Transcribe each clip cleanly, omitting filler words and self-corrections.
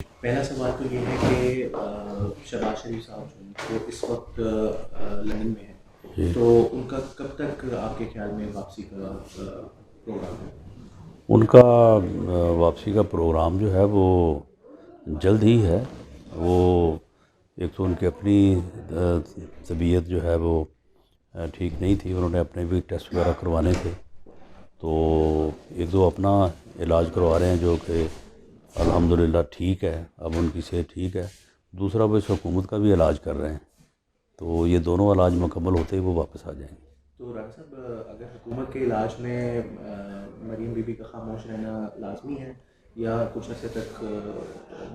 پہلا سوال تو یہ ہے کہ شہباز شریف صاحب جو ہیں وہ اس وقت لندن میں ہیں، تو ان کا کب تک آپ کے خیال میں واپسی کا پروگرام ہے؟ ان کا واپسی کا پروگرام جو ہے وہ جلد ہی ہے. وہ ایک تو ان کی اپنی طبیعت جو ہے وہ ٹھیک نہیں تھی، انہوں نے اپنے بھی ٹیسٹ وغیرہ کروانے تھے، تو ایک دو اپنا علاج کروا رہے ہیں جو کہ الحمدللہ ٹھیک ہے، اب ان کی صحت ٹھیک ہے. دوسرا وہ اس حکومت کا بھی علاج کر رہے ہیں، تو یہ دونوں علاج مکمل ہوتے ہی وہ واپس آ جائیں گے. تو رانا صاحب، اگر حکومت کے علاج میں مریم بی بی کا خاموش رہنا لازمی ہے یا کچھ عرصے تک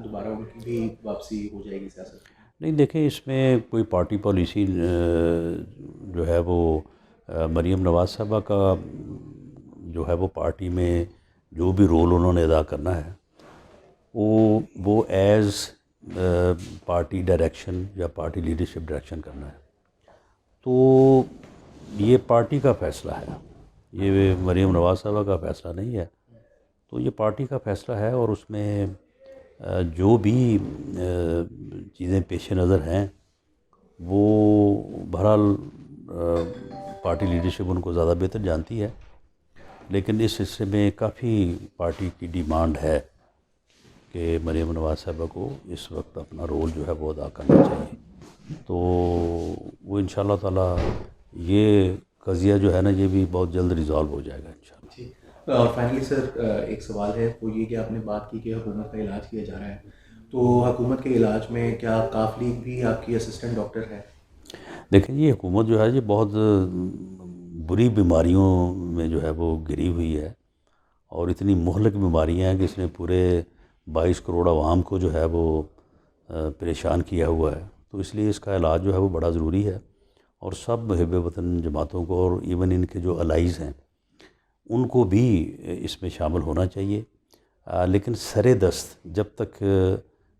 دوبارہ ان کی بھی واپسی ہو جائے گی سیاست میں؟ نہیں دیکھیں، اس میں کوئی پارٹی پالیسی جو ہے وہ مریم نواز صاحبہ کا جو ہے وہ پارٹی میں جو بھی رول انہوں نے ادا کرنا ہے وہ ایز پارٹی ڈائریکشن یا پارٹی لیڈرشپ ڈائریکشن کرنا ہے. تو یہ پارٹی کا فیصلہ ہے، یہ مریم نواز صاحبہ کا فیصلہ نہیں ہے. تو یہ پارٹی کا فیصلہ ہے، اور اس میں جو بھی چیزیں پیش نظر ہیں وہ بہرحال پارٹی لیڈرشپ ان کو زیادہ بہتر جانتی ہے، لیکن اس سلسلے میں کافی پارٹی کی ڈیمانڈ ہے کہ مریم نواز صاحبہ کو اس وقت اپنا رول جو ہے وہ ادا کرنا چاہیے. تو وہ انشاءاللہ تعالی یہ قضیہ جو ہے نا یہ بھی بہت جلد ریزالو ہو جائے گا انشاءاللہ. جی، اور فائنلی سر ایک سوال ہے، وہ یہ کہ آپ نے بات کی کہ حکومت کا علاج کیا جا رہا ہے، تو حکومت کے علاج میں کیا کافلی بھی آپ کی اسسٹنٹ ڈاکٹر ہے؟ دیکھیں یہ حکومت جو ہے یہ بہت بری بیماریوں میں جو ہے وہ گھری ہوئی ہے، اور اتنی مہلک بیماریاں ہیں کہ اس نے پورے 22 کروڑ عوام کو جو ہے وہ پریشان کیا ہوا ہے. تو اس لیے اس کا علاج جو ہے وہ بڑا ضروری ہے، اور سب محب وطن جماعتوں کو اور ایون ان کے جو الائز ہیں ان کو بھی اس میں شامل ہونا چاہیے. لیکن سر دست جب تک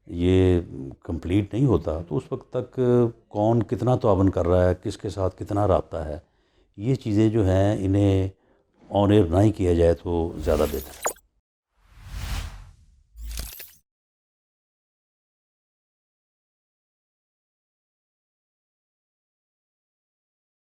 یہ کمپلیٹ نہیں ہوتا تو اس وقت تک کون کتنا تعاون کر رہا ہے، کس کے ساتھ کتنا رابطہ ہے، یہ چیزیں جو ہیں انہیں آن ایئر نہ ہی کیا جائے تو زیادہ بہتر ہے.